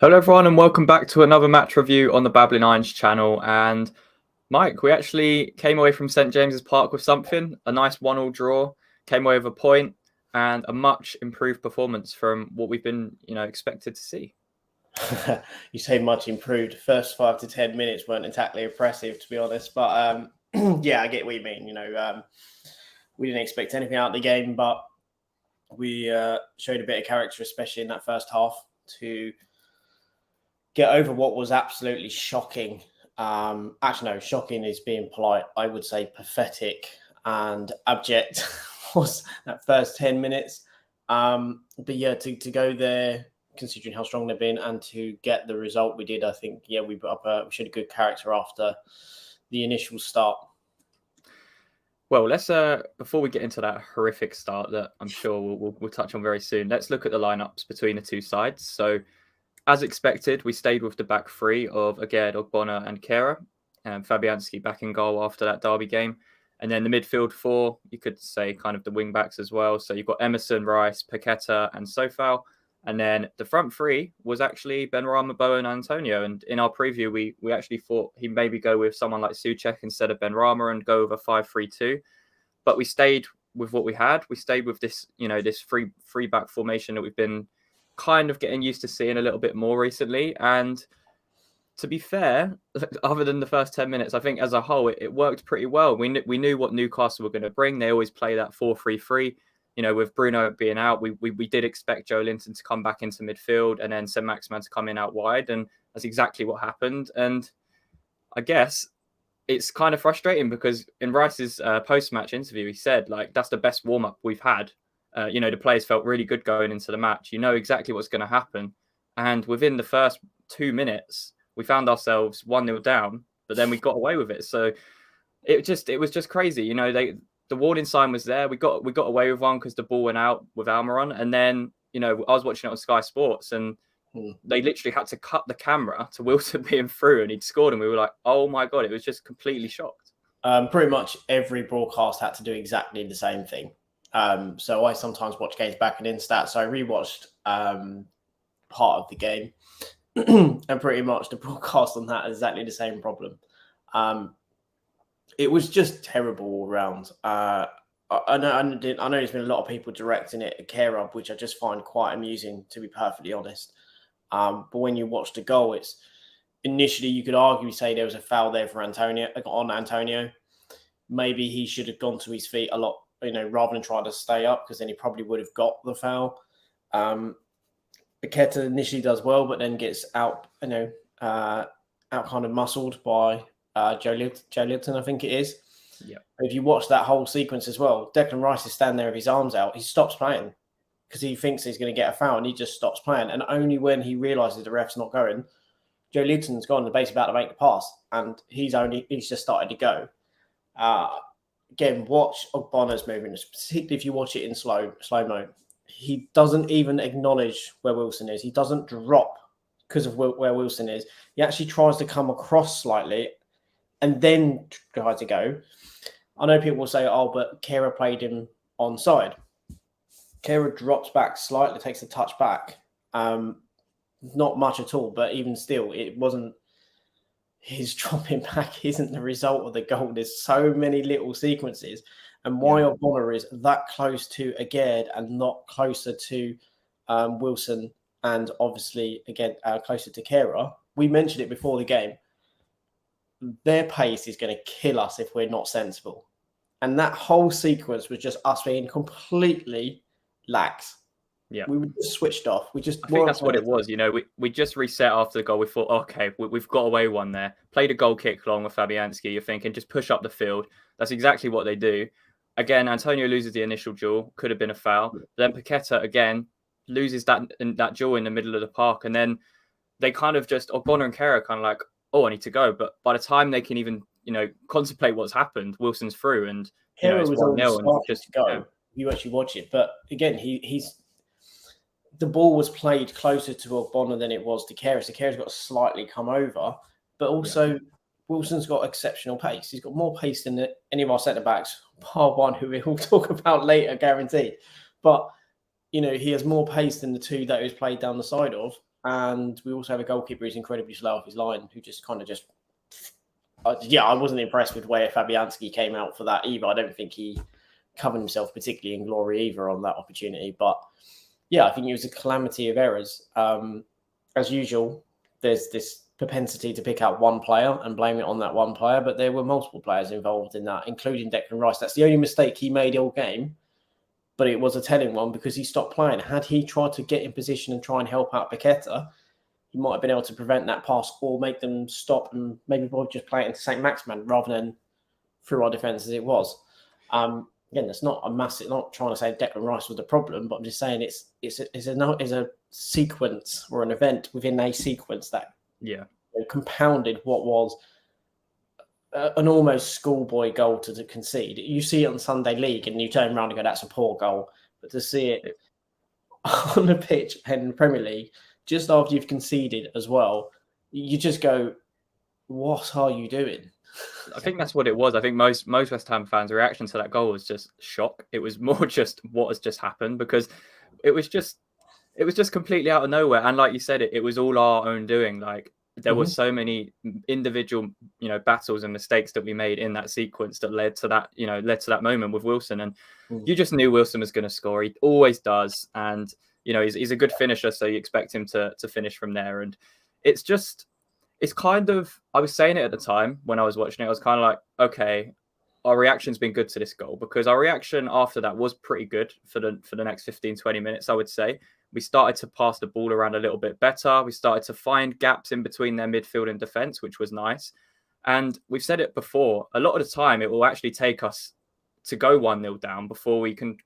Hello, everyone, and welcome back to another match review on the Babbling Irons channel. And Mike, we actually came away from St James's Park with something, a nice 1-1 draw, came away with a point and a much improved performance from what we've been, expected to see. You say much improved. First 5 to 10 minutes weren't exactly impressive, to be honest. But yeah, I get what you mean. We didn't expect anything out of the game, but we showed a bit of character, especially in that first half, to get over what was absolutely shocking. Actually, no, shocking is being polite. I would say pathetic and abject was that first 10 minutes. But yeah, to go there, considering how strong they've been, and to get the result we did, I think, yeah, we showed a good character after the initial start. Well, let's before we get into that horrific start that I'm sure we'll touch on very soon, let's look at the lineups between the two sides. So, as expected, we stayed with the back three of Aged, Ogbonna and Kera. Fabianski back in goal after that derby game. And then the midfield four, you could say kind of the wing backs as well. So you've got Emerson, Rice, Paqueta and Sofal. And then the front three was actually Benrahma, Bowen and Antonio. And in our preview, we actually thought he'd maybe go with someone like Souček instead of Benrahma and go with a 5-3-2. But we stayed with what we had. We stayed with this, this free back formation that we've been kind of getting used to seeing a little bit more recently. And to be fair, other than the first 10 minutes, I think as a whole, it worked pretty well. We knew what Newcastle were going to bring. They always play that 4-3-3. With Bruno being out, we did expect Joe Linton to come back into midfield and then Saint-Maximin to come in out wide. And that's exactly what happened. And I guess it's kind of frustrating because in Rice's post-match interview, he said, that's the best warm-up we've had. The players felt really good going into the match. You know exactly what's going to happen. And within the first 2 minutes, we found ourselves 1-0 down, but then we got away with it. So it was just crazy. The warning sign was there. We got away with one because the ball went out with Almiron. And then, I was watching it on Sky Sports and they literally had to cut the camera to Wilson being through and he'd scored. And we were like, oh my God, it was just completely shocked. Pretty much every broadcast had to do exactly the same thing. So I sometimes watch games back in Instat. So I rewatched part of the game and pretty much the broadcast on that is exactly the same problem. It was just terrible all around. I know there's been a lot of people directing it at Kera, which I just find quite amusing, to be perfectly honest. But when you watch the goal, it's initially you could argue, say there was a foul there for Antonio. Maybe he should have gone to his feet a lot, rather than try to stay up, because then he probably would have got the foul. Paqueta initially does well, but then gets out kind of muscled by Joe Linton, I think it is. Yeah. If you watch that whole sequence as well, Declan Rice is standing there with his arms out. He stops playing because he thinks he's going to get a foul, and he just stops playing. And only when he realises the ref's not going, Joe Linton's gone and basically about to make the pass, and he's just started to go. Again, watch Ogbonna's movements, particularly if you watch it in slow-mo. He doesn't even acknowledge where Wilson is. He doesn't drop because of where Wilson is. He actually tries to come across slightly and then tries to go. I know people will say, oh, but Kera played him onside. Kera drops back slightly, takes a touch back. Not much at all, but even still, it wasn't. His dropping back isn't the result of the goal. There's so many little sequences. And why Ogbonna is that close to Aged and not closer to Wilson and obviously, again, closer to Kera. We mentioned it before the game. Their pace is going to kill us if we're not sensible. And that whole sequence was just us being completely lax. Yeah, we were just switched off. I think that's what it was. We just reset after the goal. We thought, okay, we've got away one there. Played a goal kick long with Fabianski. You're thinking, just push up the field. That's exactly what they do. Again, Antonio loses the initial duel. Could have been a foul. Then Paqueta again loses that duel in the middle of the park, and then they kind of just Ogbonna and Kera kind of like, oh, I need to go. But by the time they can even contemplate what's happened, Wilson's through, and Kera was 1-0 and just to go. You actually watch it, but again, he's the ball was played closer to Ogbonna than it was to Kera. So Kera's got to slightly come over, but also Wilson's got exceptional pace. He's got more pace than any of our centre-backs, bar one, who we'll talk about later, guaranteed. But, he has more pace than the two that he's played down the side of. and we also have a goalkeeper who's incredibly slow off his line, who just kind of just. I wasn't impressed with the way Fabianski came out for that either. I don't think he covered himself particularly in glory either on that opportunity. But yeah, I think it was a calamity of errors. As usual, there's this propensity to pick out one player and blame it on that one player, but there were multiple players involved in that, including Declan Rice. That's the only mistake he made all game, but it was a telling one because he stopped playing. Had he tried to get in position and try and help out Paqueta, he might have been able to prevent that pass or make them stop and maybe probably just play it into St. Maximin rather than through our defence as it was. Again, that's not a massive. Not trying to say Declan Rice was the problem, but I'm just saying it's a sequence or an event within a sequence that compounded what was an almost schoolboy goal to concede. You see it on Sunday League, and you turn around and go, "That's a poor goal," but to see it on the pitch in the Premier League just after you've conceded as well, you just go, "What are you doing?" I think that's what it was. I think most West Ham fans' reaction to that goal was just shock. It was more just what has just happened, because it was just completely out of nowhere. And like you said, it was all our own doing. Like there were so many individual, battles and mistakes that we made in that sequence that led to that moment with Wilson. And you just knew Wilson was going to score. He always does. And, he's a good finisher. So you expect him to finish from there. And it's kind of, I was saying it at the time when I was watching it, I was kind of like, okay, our reaction's been good to this goal, because our reaction after that was pretty good for the next 15, 20 minutes, I would say. We started to pass the ball around a little bit better. We started to find gaps in between their midfield and defence, which was nice. And we've said it before, a lot of the time it will actually take us to go 1-0 down before we can,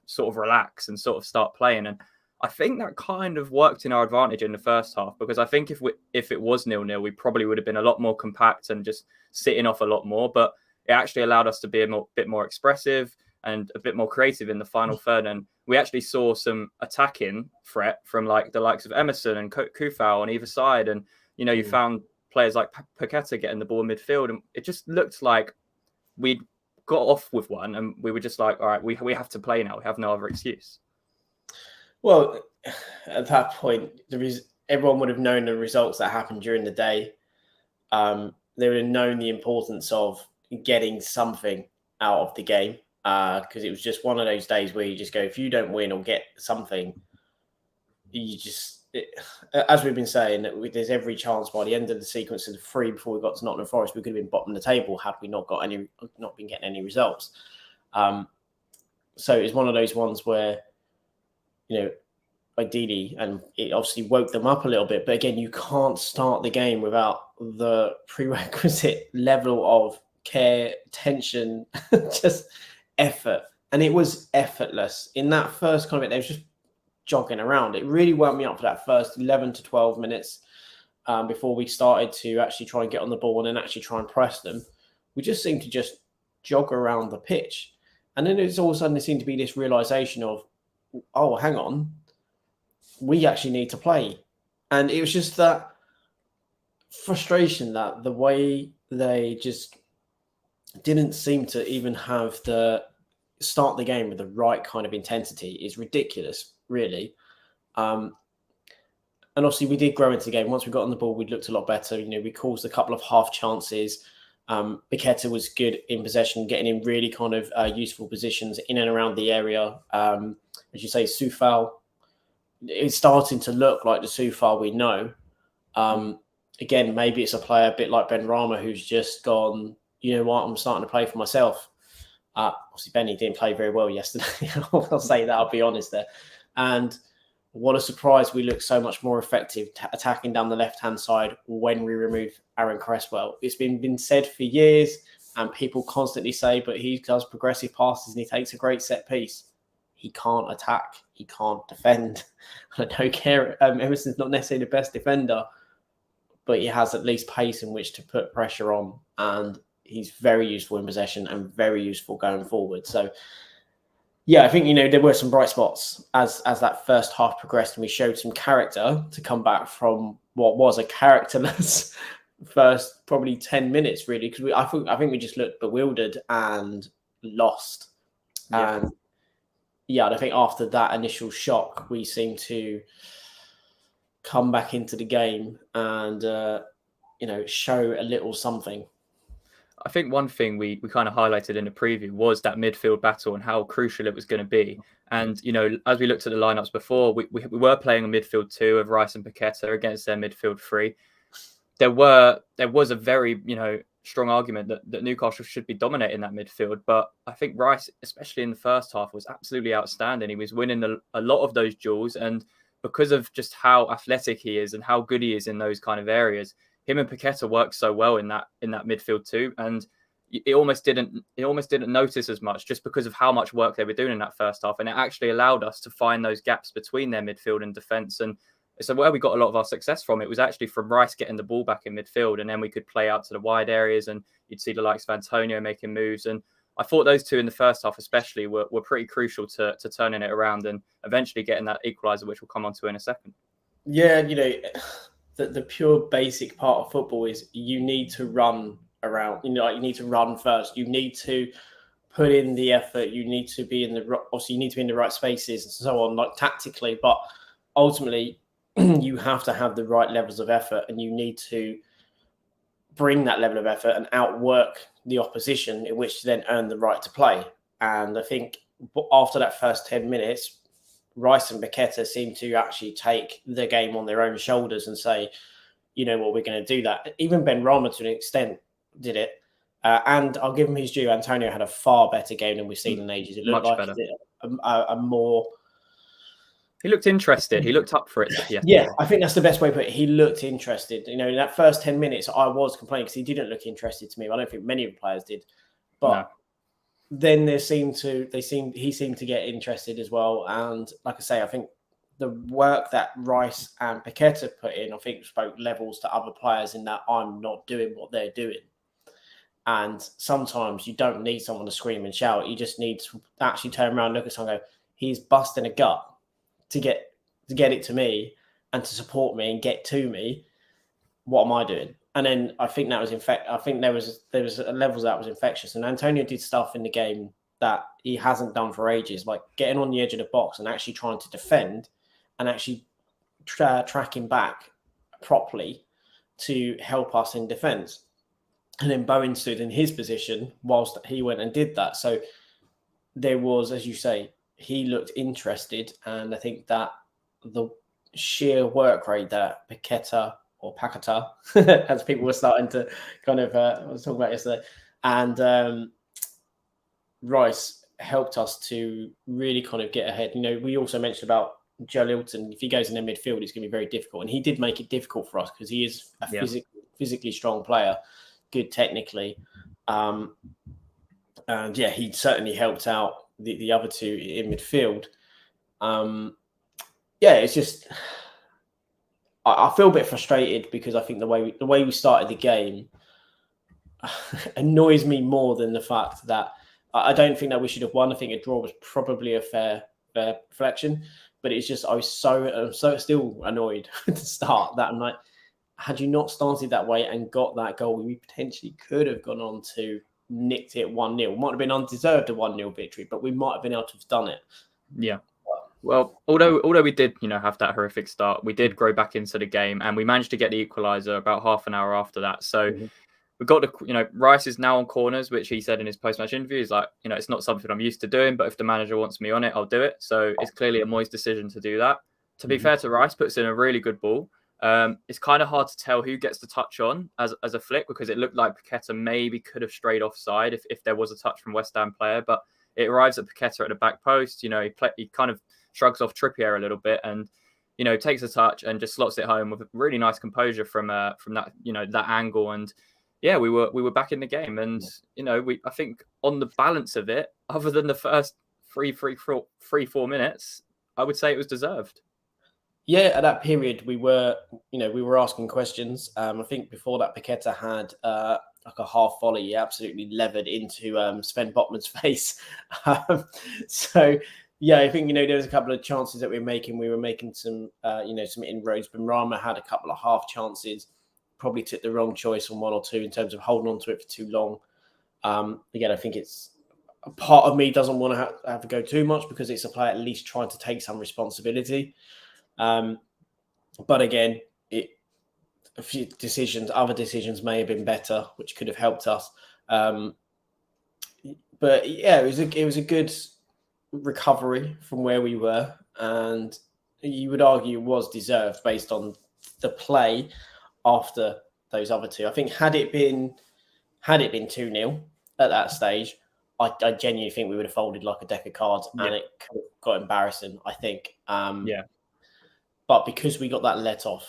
sort of relax and sort of start playing. And I think that kind of worked in our advantage in the first half, because I think if it was 0-0, we probably would have been a lot more compact and just sitting off a lot more. But it actually allowed us to be a bit more expressive and a bit more creative in the final third. And we actually saw some attacking threat from like the likes of Emerson and Kufau on either side. And, you found players like Paqueta getting the ball in midfield. And it just looked like we'd got off with one, and we were just like, all right, we have to play now. We have no other excuse. Well, at that point, everyone would have known the results that happened during the day. They would have known the importance of getting something out of the game, because it was just one of those days where you just go, if you don't win or get something, as we've been saying, there's every chance by the end of the sequence of the three before we got to Nottingham Forest, we could have been bottom of the table had we not been getting any results. So it's one of those ones where, ideally, and it obviously woke them up a little bit, but again, you can't start the game without the prerequisite level of care, attention, just effort. And it was effortless. In that first kind of bit, they was just jogging around. It really woke me up for that first 11 to 12 minutes before we started to actually try and get on the ball and then actually try and press them. We just seemed to just jog around the pitch. And then it's all of a sudden there seemed to be this realization of, oh, hang on, we actually need to play. And it was just that frustration that the way they just didn't seem to even have start the game with the right kind of intensity is ridiculous, really. And obviously we did grow into the game. Once we got on the ball, we looked a lot better. We caused a couple of half chances. Paqueta was good in possession, getting in really kind of useful positions in and around the area. As you say, Soufal is starting to look like the Soufal we know. Again, maybe it's a player a bit like Ben Rama who's just gone, you know what, I'm starting to play for myself. Obviously, Benny didn't play very well yesterday. I'll say that, I'll be honest there. And what a surprise, we look so much more effective attacking down the left-hand side when we remove Aaron Cresswell. It's been said for years, and people constantly say, but he does progressive passes and he takes a great set piece. He can't attack. He can't defend. I don't care. Emerson's not necessarily the best defender, but he has at least pace in which to put pressure on, and he's very useful in possession and very useful going forward. So, yeah, I think, there were some bright spots as that first half progressed, and we showed some character to come back from what was a characterless first probably 10 minutes, really, because I think we just looked bewildered and lost. Yeah. And I think after that initial shock, we seemed to come back into the game and show a little something. I think one thing we kind of highlighted in the preview was that midfield battle and how crucial it was going to be. And, as we looked at the lineups before, we were playing a midfield two of Rice and Paqueta against their midfield three. There was a very, strong argument that Newcastle should be dominating that midfield. But I think Rice, especially in the first half, was absolutely outstanding. He was winning a lot of those duels. And because of just how athletic he is and how good he is in those kind of areas, him and Paqueta worked so well in that midfield too, and it almost didn't notice as much just because of how much work they were doing in that first half, and it actually allowed us to find those gaps between their midfield and defence. And so where we got a lot of our success from, it was actually from Rice getting the ball back in midfield, and then we could play out to the wide areas, and you'd see the likes of Antonio making moves. And I thought those two in the first half especially were pretty crucial to turning it around and eventually getting that equaliser, which we'll come on to in a second. Yeah, the pure basic part of football is you need to run around. You need to run first. You need to put in the effort. You need to be in the right spaces and so on, like tactically. But ultimately, you have to have the right levels of effort, and you need to bring that level of effort and outwork the opposition, in which to then earn the right to play. And I think after that first 10 minutes, Rice and Paqueta seem to actually take the game on their own shoulders and say, you know what, we're going to do that. Even Benrahma, to an extent, did it. And I'll give him his due. Antonio had a far better game than we've seen in ages. It looked Much like better. a more... He looked interested. He looked up for it. Yeah, I think that's the best way to put it. He looked interested. In that first 10 minutes, I was complaining because he didn't look interested to me. I don't think many of the players did. But then he seemed to get interested as well. And like I say, I think the work that Rice and Paqueta put in, I think spoke levels to other players in that I'm not doing what they're doing. And sometimes you don't need someone to scream and shout. You just need to actually turn around, look at someone and go, he's busting a gut to get it to me and to support me and get to me. What am I doing? And then I think that was I think there was levels that was infectious. And Antonio did stuff in the game that he hasn't done for ages, like getting on the edge of the box and actually trying to defend and actually tracking back properly to help us in defence. And then Bowen stood in his position whilst he went and did that. So there was, as you say, he looked interested. And I think that the sheer work rate that Paqueta, as people were starting to kind of, I was talking about yesterday, and Rice helped us to really kind of get ahead. We also mentioned about Joe Lilton. If he goes in the midfield, it's going to be very difficult. And he did make it difficult for us because he is a physically strong player, good technically. And yeah, he certainly helped out the other two in midfield. Yeah, it's just... I feel a bit frustrated because I think the way we started the game annoys me more than the fact that I don't think that we should have won. I think a draw was probably a fair reflection, but it's just I'm so still annoyed to start that. I'm like, had you not started that way and got that goal, we potentially could have gone on to nicked it 1-0. Might have been undeserved a 1-0 victory, but we might have been able to have done it. Yeah. Well, although we did, have that horrific start, we did grow back into the game, and we managed to get the equaliser about half an hour after that. So we got Rice is now on corners, which he said in his post-match interview. He's like, it's not something I'm used to doing, but if the manager wants me on it, I'll do it. So it's clearly a Moyes decision to do that. To be fair to Rice, puts in a really good ball. It's kind of hard to tell who gets the touch on as a flick, because it looked like Paqueta maybe could have strayed offside if there was a touch from West Ham player, but it arrives at Paqueta at the back post. He kind of shrugs off Trippier a little bit and, takes a touch and just slots it home with really nice composure from that, that angle. And yeah, we were back in the game. And, I think on the balance of it, other than the first 4 minutes, I would say it was deserved. Yeah, at that period, we were asking questions. I think before that, Paqueta had like a half volley, he absolutely levered into Sven Botman's face. So, yeah, I think, there was a couple of chances that we were making. We were making some, some inroads. Benrahma had a couple of half chances, probably took the wrong choice on one or two in terms of holding on to it for too long. Again, I think it's a part of me doesn't want to have to go too much because it's a player at least trying to take some responsibility. But again, a few other decisions may have been better, which could have helped us. But yeah, it was a good recovery from where we were, and you would argue it was deserved based on the play after those other two. I think had it been 2-0 at that stage, I genuinely think we would have folded like a deck of cards, and it could have got embarrassing, I think. But because we got that let off,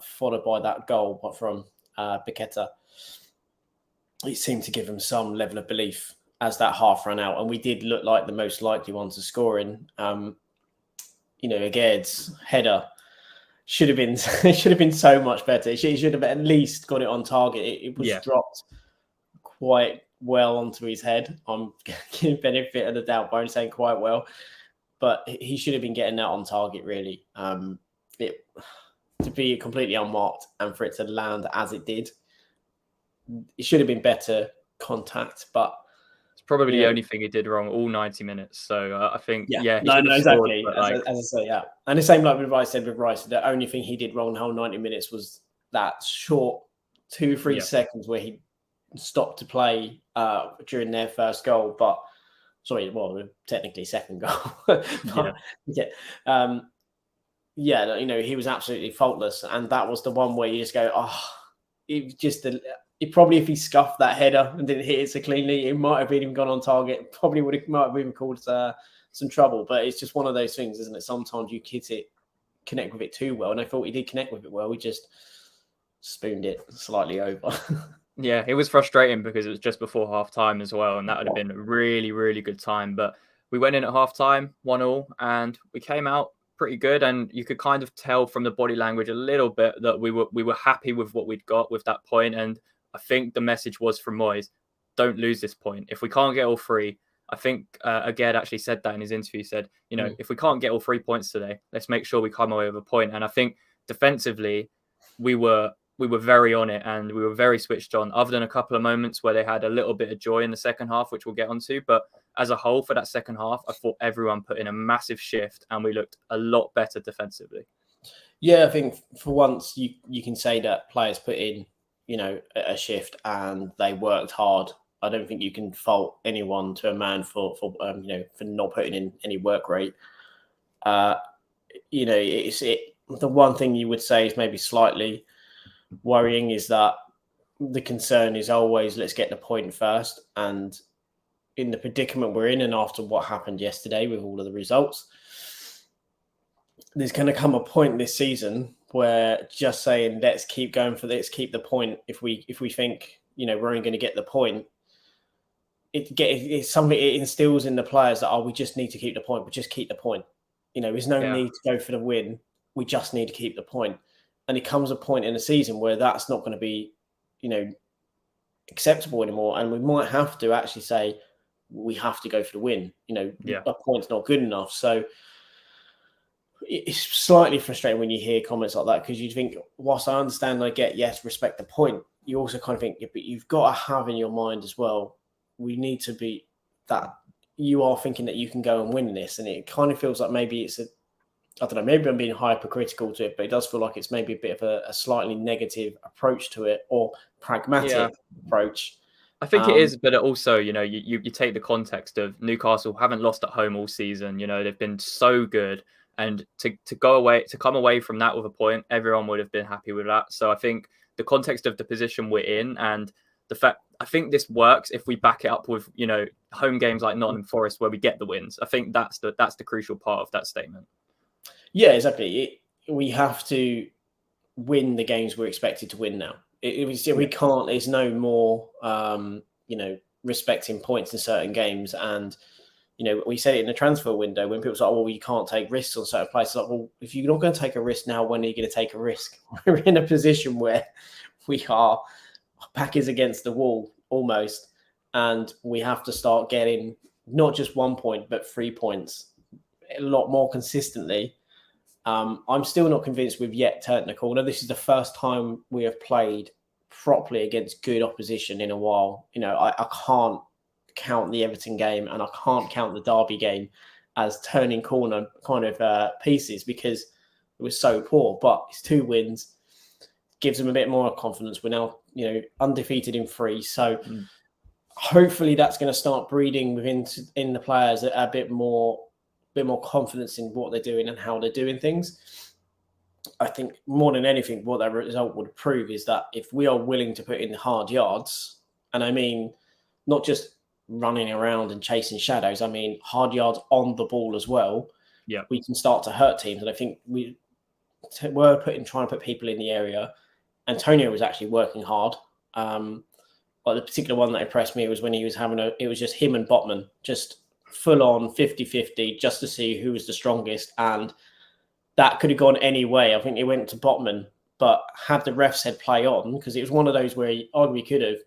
followed by that goal from Paqueta, it seemed to give him some level of belief as that half ran out, and we did look like the most likely ones to scoring. Agai's header should have been so much better. He should have at least got it on target. It was dropped quite well onto his head. I'm giving benefit of the doubt by saying quite well, but he should have been getting that on target really. To be completely unmarked and for it to land as it did, it should have been better contact, but it's probably the only thing he did wrong all 90 minutes. So I think, exactly. Scored, as I say, yeah. And the same like with Rice said with Rice, the only thing he did wrong the whole 90 minutes was that short 2-3 seconds where he stopped to play during their first goal. But sorry, well, technically second goal. He was absolutely faultless, and that was the one where you just go, probably if he scuffed that header and didn't hit it so cleanly, it might have even gone on target. Probably might have even caused some trouble. But it's just one of those things, isn't it? Sometimes you connect with it too well, and I thought he did connect with it well. We just spooned it slightly over. Yeah, it was frustrating because it was just before half time as well, and that would have been a really, really good time. But we went in at half time, 1-1, and we came out pretty good, and you could kind of tell from the body language a little bit that we were happy with what we'd got with that point. And I think the message was from Moyes, don't lose this point. If we can't get all three, I think Aged actually said that in his interview. He said, if we can't get all 3 points today, let's make sure we come away with a point. And I think defensively, we were very on it, and we were very switched on, other than a couple of moments where they had a little bit of joy in the second half, which we'll get onto. But as a whole, for that second half, I thought everyone put in a massive shift, and we looked a lot better defensively. Yeah, I think for once you can say that players put in, a shift and they worked hard. I don't think you can fault anyone to a man for not putting in any work rate. The one thing you would say is maybe slightly worrying is that the concern is always let's get the point first. And in the predicament we're in, and after what happened yesterday with all of the results, there's going to come a point this season where just saying let's keep going for this, keep the point. If we think we're only going to get the point, it's something it instills in the players that we just need to keep the point, but just keep the point. There's no need to go for the win. We just need to keep the point. And it comes a point in the season where that's not going to be, acceptable anymore. And we might have to actually say we have to go for the win. A point's not good enough. So it's slightly frustrating when you hear comments like that, because you think, whilst I understand, respect the point, you also kind of think, but you've got to have in your mind as well, we need to be that you are thinking that you can go and win this. And it kind of feels like maybe it's I don't know, maybe I'm being hypercritical to it, but it does feel like it's maybe a bit of a slightly negative approach to it, or pragmatic approach. I think it is, but also, you take the context of Newcastle haven't lost at home all season. They've been so good, and to come away from that with a point, everyone would have been happy with that. So I think the context of the position we're in, and the fact, I think this works if we back it up with home games like Nottingham Forest where we get the wins. I think that's the crucial part of that statement. Yeah, exactly. We have to win the games we're expected to win now. We can't. There's no more, respecting points in certain games. And we said it in the transfer window when people say, "Oh, well, you can't take risks on certain places." Like, well, if you're not going to take a risk now, when are you going to take a risk? We're in a position where we are back is against the wall almost, and we have to start getting not just 1 point but 3 points a lot more consistently. I'm still not convinced we've yet turned the corner. This is the first time we have played properly against good opposition in a while. I can't count the Everton game and I can't count the Derby game as turning corner kind of pieces, because It was so poor, but it's 2 wins. Gives them a bit more confidence. We're now, undefeated in 3. So hopefully that's going to start breeding in the players a bit more confidence in what they're doing and how they're doing things. I think more than anything, what that result would prove is that if we are willing to put in the hard yards, and I mean not just running around and chasing shadows, I mean hard yards on the ball as well, we can start to hurt teams. And I think we were trying to put people in the area. Antonio was actually working hard. But the particular one that impressed me was when he was it was just him and Botman, just full on 50-50, just to see who was the strongest. And that could have gone any way. I think it went to Botman, but had the ref said play on, because it was one of those where he arguably could have.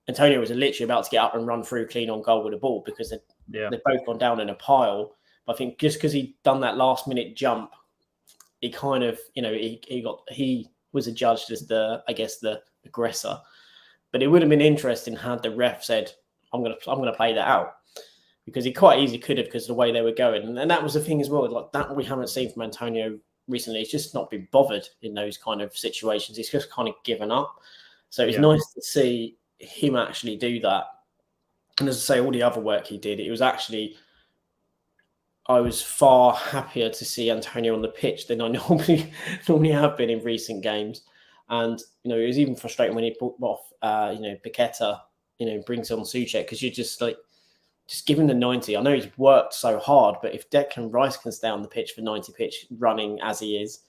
Antonio was literally about to get up and run through clean on goal with the ball, because they've both gone down in a pile. But I think just because he'd done that last minute jump, he kind of, he was adjudged as the aggressor. But it would have been interesting had the ref said, I'm gonna play that out, because he quite easily could have, because of the way they were going. And that was the thing as well, like that we haven't seen from Antonio recently. He's just not been bothered in those kind of situations. He's just kind of given up. So it's nice to see him actually do that. And as I say, all the other work he did, it was actually, I was far happier to see Antonio on the pitch than I normally have been in recent games. And, it was even frustrating when he put off, Paqueta, brings on Souček, because you're just give him the 90. I know he's worked so hard, but if Declan Rice can stay on the pitch for 90 pitch running as he is,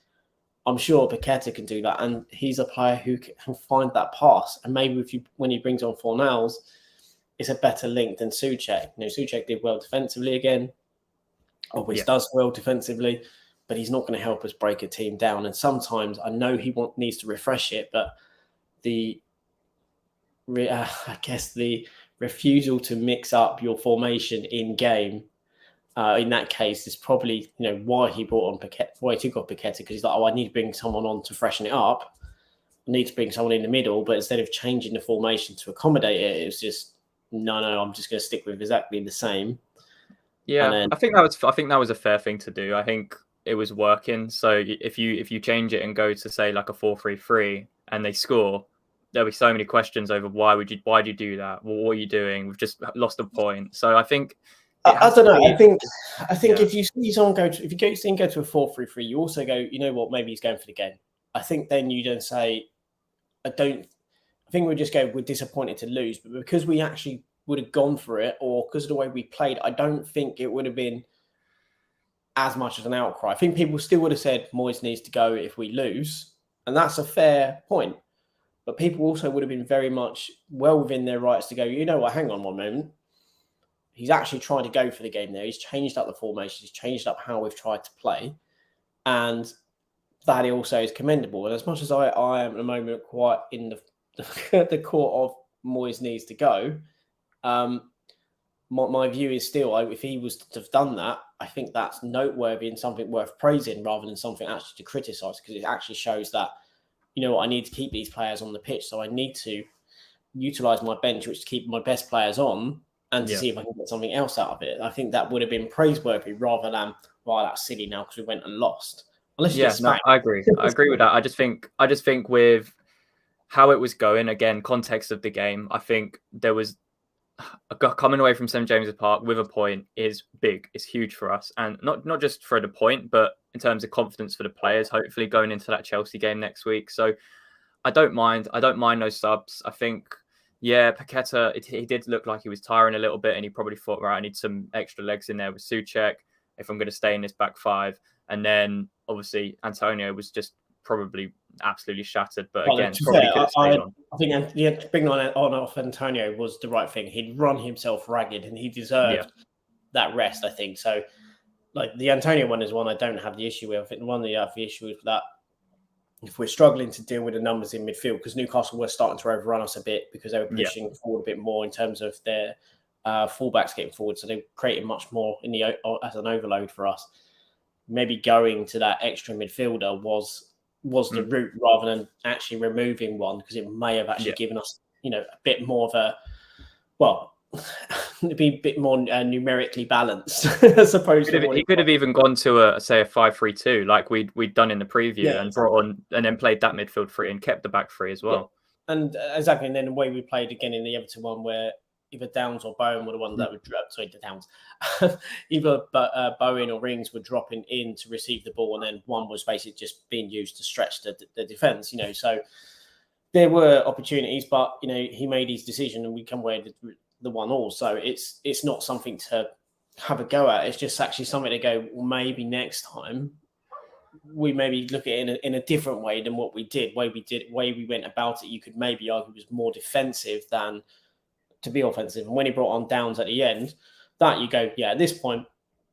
I'm sure Paqueta can do that. And he's a player who can find that pass. And maybe when he brings on Fornals, it's a better link than Souček. Souček did well defensively again, always does well defensively, but he's not going to help us break a team down. And sometimes I know he needs to refresh it, but the refusal to mix up your formation in game, in that case, is probably why he brought on Paqueta, why he took off Paqueta, because he's like, I need to bring someone on to freshen it up. I need to bring someone in the middle, but instead of changing the formation to accommodate it, it was just no, I'm just going to stick with exactly the same. Yeah, then, I think that was a fair thing to do. I think it was working. So if you change it and go to say like a 4-3-3 and they score, there'll be so many questions over why'd you do that? Well, what are you doing? We've just lost a point. So I think I don't know. I think if you see someone go to a 4-3-3, you also go, you know what, maybe he's going for the game. I think then you don't say, I think we just go, we're disappointed to lose, but because we actually would have gone for it, or because of the way we played, I don't think it would have been as much as an outcry. I think people still would have said Moyes needs to go if we lose, and that's a fair point. But people also would have been very much well within their rights to go, you know what, hang on one moment. He's actually trying to go for the game there. He's changed up the formation. He's changed up how we've tried to play. And that also is commendable. And as much as I am at the moment quite in the court of Moyes needs to go, my view is still, if he was to have done that, I think that's noteworthy and something worth praising rather than something actually to criticise, because it actually shows that, you know what, I need to keep these players on the pitch, so I need to utilise my bench, which to keep my best players on, and to see if I can get something else out of it. I think that would have been praiseworthy rather than, well, that's silly now because we went and lost. Unless I agree. I agree with that. I just think with how it was going, again, context of the game, I think there was coming away from St James's Park with a point is big. It's huge for us, and not just for the point, but in terms of confidence for the players. Hopefully, going into that Chelsea game next week. So I don't mind those subs. I think, Paqueta, he did look like he was tiring a little bit, and he probably thought, right, I need some extra legs in there with Souček if I'm going to stay in this back five. And then obviously Antonio was just probably absolutely shattered. But again, probably could have stayed on. I think bringing on off Antonio was the right thing. He'd run himself ragged, and he deserved that rest, I think. So, like, the Antonio one is one I don't have the issue with. I think the one that I have the issue with that, if we're struggling to deal with the numbers in midfield, because Newcastle were starting to overrun us a bit because they were pushing forward a bit more in terms of their fullbacks getting forward. So they created much more as an overload for us. Maybe going to that extra midfielder was the route rather than actually removing one, because it may have actually given us, a bit more of be a bit more numerically balanced, I suppose. He could have even gone to a 5-3-2 like we'd done in the preview, and brought on and then played that midfield three and kept the back three as well. Yeah. And exactly, and then the way we played again in the Everton one, where either Downs or Bowen were the ones that would the Downs, either Bowen or Rings were dropping in to receive the ball, and then one was basically just being used to stretch the defense. So there were opportunities, but he made his decision, and we come away with the 1-1. So it's not something to have a go at. It's just actually something to go, well, maybe next time we maybe look at it in a different way than what we did. Way we went about it, you could maybe argue was more defensive than to be offensive. And when he brought on Downs at the end, that you go, yeah, at this point,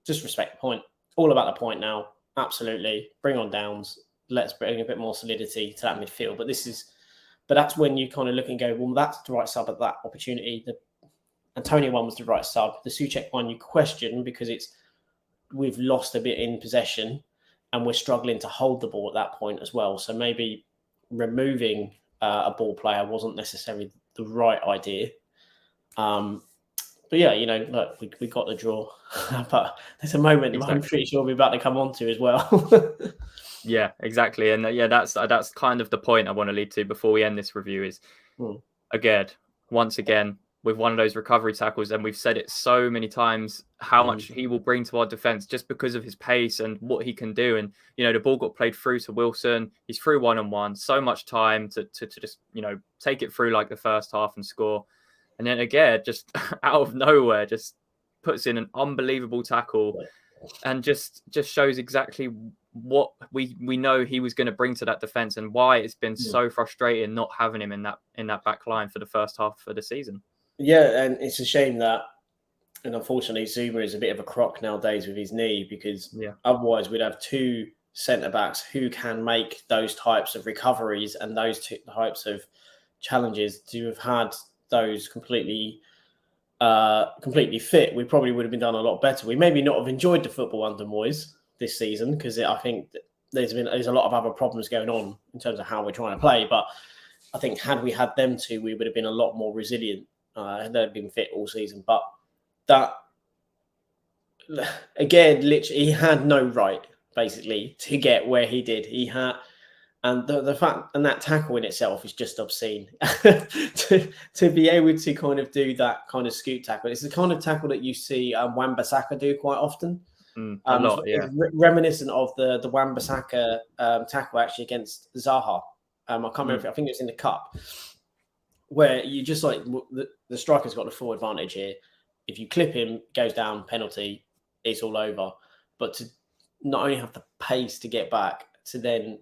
just respect the point. All about the point now. Absolutely. Bring on Downs. Let's bring a bit more solidity to that midfield. But that's when you kind of look and go, well, that's the right sub at that opportunity. The Antonio one was the right sub. The Souček one you question because we've lost a bit in possession and we're struggling to hold the ball at that point as well. So maybe removing a ball player wasn't necessarily the right idea. But yeah, look, we got the draw. But there's a moment I'm pretty sure we're about to come on to as well. Yeah, exactly. And that's kind of the point I want to lead to before we end this review is, again, once again, with one of those recovery tackles, and we've said it so many times, how much he will bring to our defence just because of his pace and what he can do. And, the ball got played through to Wilson. He's through 1-on-1, so much time to just, take it through like the first half and score. And then again, just out of nowhere, just puts in an unbelievable tackle and just shows exactly what we know he was going to bring to that defence and why it's been so frustrating not having him in that back line for the first half of the season. Yeah, and it's a shame that, and unfortunately, Zuma is a bit of a crock nowadays with his knee because otherwise we'd have two centre-backs who can make those types of recoveries and those two types of challenges. To have had those completely fit, we probably would have been done a lot better. We maybe not have enjoyed the football under Moyes this season because I think there's a lot of other problems going on in terms of how we're trying to play. But I think had we had them two, we would have been a lot more resilient. They've been fit all season, but that again, literally, he had no right basically to get where he did. He had, and the fact, and that tackle in itself is just obscene. to be able to kind of do that kind of scoot tackle, it's the kind of tackle that you see Wan-Bissaka do quite often. A lot, yeah. Reminiscent of the Wan-Bissaka tackle actually against Zaha. I can't remember. I think it was in the cup. Where you just like the striker's got the full advantage here. If you clip him, goes down, penalty, it's all over. But to not only have the pace to get back, to then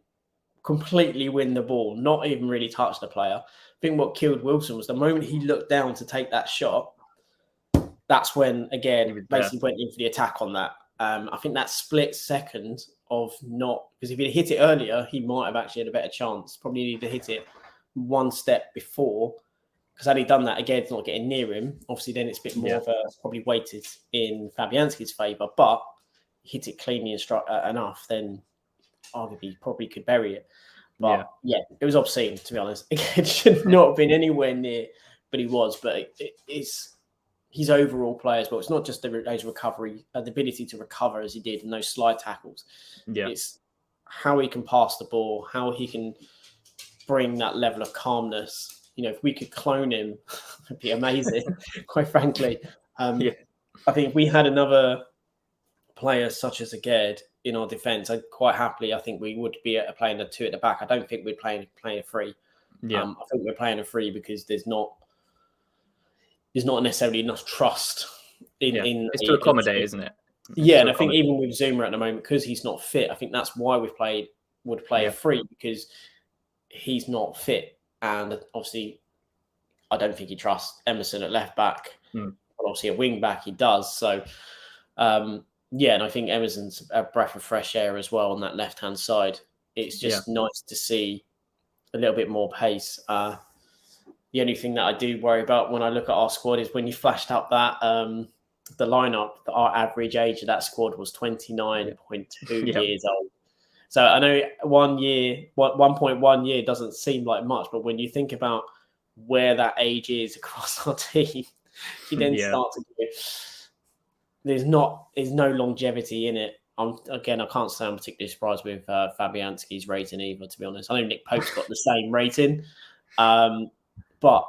completely win the ball, not even really touch the player. I think what killed Wilson was the moment he looked down to take that shot. That's when, again, basically went in for the attack on that. I think that split second of not, because if he'd hit it earlier, he might have actually had a better chance. Probably needed to hit it one step before, because had he done that, again, it's not getting near him. Obviously, then it's a bit more of a probably weighted in Fabianski's favour, but hit it cleanly and enough, then arguably probably could bury it. But it was obscene, to be honest. It should not have been anywhere near, but he was. But it's his overall play as well. It's not just his recovery, the ability to recover as he did in those slide tackles. Yeah. It's how he can pass the ball, how he can bring that level of calmness. If we could clone him, it'd be amazing, quite frankly. I think if we had another player such as Aged in our defence, I'd quite happily, I think we would be playing a two at the back. I don't think we're playing a three. I think we're playing a three because there's not necessarily enough trust in it's to accommodate, isn't it? And I think even with Zuma at the moment, because he's not fit, I think that's why would play a three, because he's not fit. And obviously, I don't think he trusts Emerson at left back. But obviously, at wing back, he does. So, and I think Emerson's a breath of fresh air as well on that left-hand side. It's just nice to see a little bit more pace. The only thing that I do worry about when I look at our squad is when you flashed up that the lineup, our average age of that squad was 29.2 years old. So I know 1.1 year doesn't seem like much, but when you think about where that age is across our team, you then Yeah. start to go, there's no longevity in it. I can't say I'm particularly surprised with Fabianski's rating either, to be honest. I know Nick Pope's got the same rating, but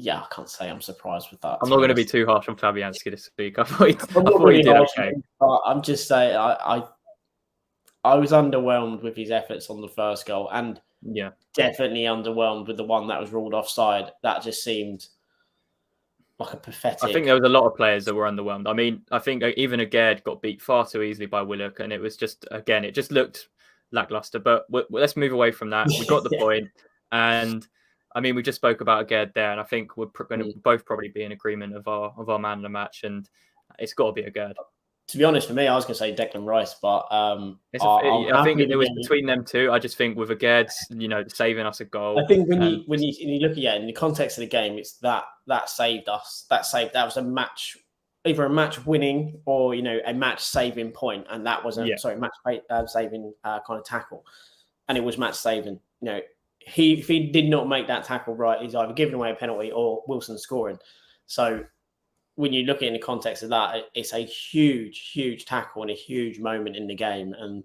yeah, I can't say I'm surprised with that. I'm not going to be too harsh on Fabianski this week. I thought he did okay. But I'm just saying, I was underwhelmed with his efforts on the first goal, and definitely underwhelmed with the one that was ruled offside. That just seemed like a pathetic. I think there was a lot of players that were underwhelmed. I mean, I think even Agard got beat far too easily by Willock, and it was just, again, it just looked lackluster. But let's move away from that. We got the point, and I mean, we just spoke about Agard there, and I think we're going to both probably be in agreement of our man of the match, and it's got to be Agard. To be honest, for me, I was going to say Declan Rice, but I think it was between them two. I just think with Agard, saving us a goal. I think when you look at in the context of the game, it's that saved us. That was a match, either a match winning or a match saving point, and that was match saving kind of tackle, and it was match saving. If he did not make that tackle right, he's either giving away a penalty or Wilson scoring. So when you look at it in the context of that, it's a huge, huge tackle and a huge moment in the game. And,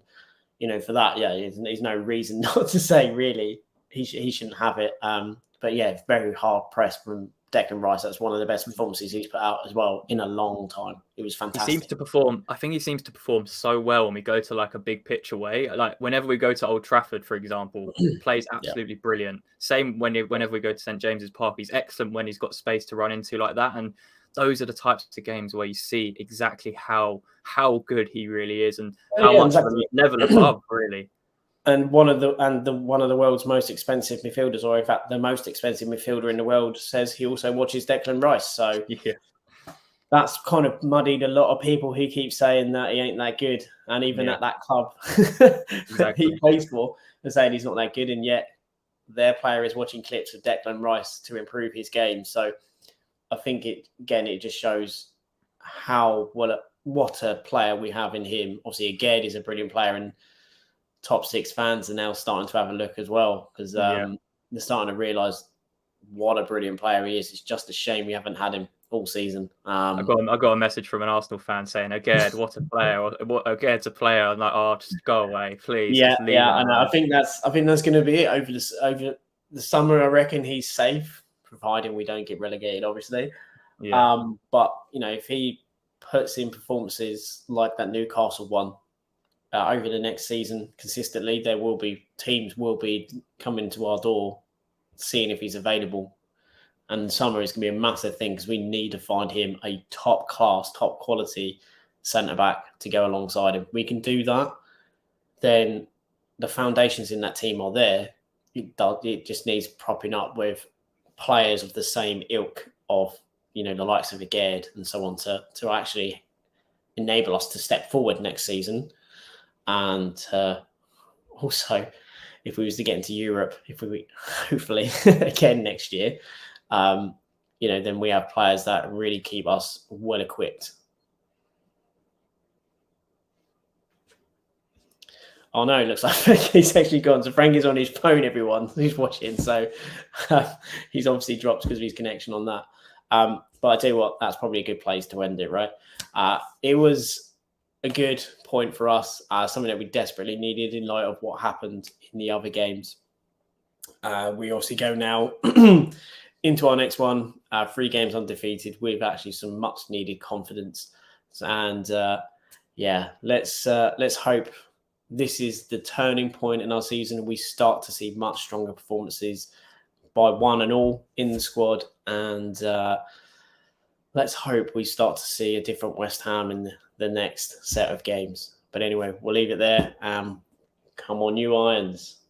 for that, there's no reason not to say, really, he shouldn't have it. But, very hard press from Declan Rice. That's one of the best performances he's put out as well in a long time. It was fantastic. He seems to perform so well when we go to like a big pitch away. Like whenever we go to Old Trafford, for example, plays absolutely brilliant. Same whenever we go to St. James's Park, he's excellent when he's got space to run into like that. And those are the types of games where you see exactly how good he really is and how much of a level above, really. And one of the world's most expensive midfielders, or in fact the most expensive midfielder in the world, says he also watches Declan Rice. So that's kind of muddied a lot of people who keep saying that he ain't that good, and even at that club that he plays for, they're saying he's not that good, and yet their player is watching clips of Declan Rice to improve his game. So I think it just shows what a player we have in him. Obviously, Agard is a brilliant player, and top six fans are now starting to have a look as well, because they're starting to realise what a brilliant player he is. It's just a shame we haven't had him all season. I got a message from an Arsenal fan saying, "Agard, what a player! Agard's a player." I'm like, "Oh, just go away, please." I know. I think that's going to be it over the summer. I reckon he's safe, providing we don't get relegated, obviously. But if he puts in performances like that Newcastle one over the next season consistently, teams will be coming to our door seeing if he's available. And summer is going to be a massive thing because we need to find him a top class, top quality centre back to go alongside him. We can do that, then the foundations in that team are there. It just needs propping up with players of the same ilk of the likes of Agard and so on to actually enable us to step forward next season. And also, if we was to get into Europe, if we hopefully again next year, then we have players that really keep us well equipped. Oh no, it looks like he's actually gone. So Frank is on his phone, everyone who's watching. So he's obviously dropped because of his connection on that. But I tell you what, that's probably a good place to end it, right? It was a good point for us, something that we desperately needed in light of what happened in the other games. We obviously go now into our next one, 3 games undefeated with actually some much needed confidence. And let's hope this is the turning point in our season. We start to see much stronger performances by one and all in the squad. And let's hope we start to see a different West Ham in the next set of games. But anyway, we'll leave it there. Come on, you Irons.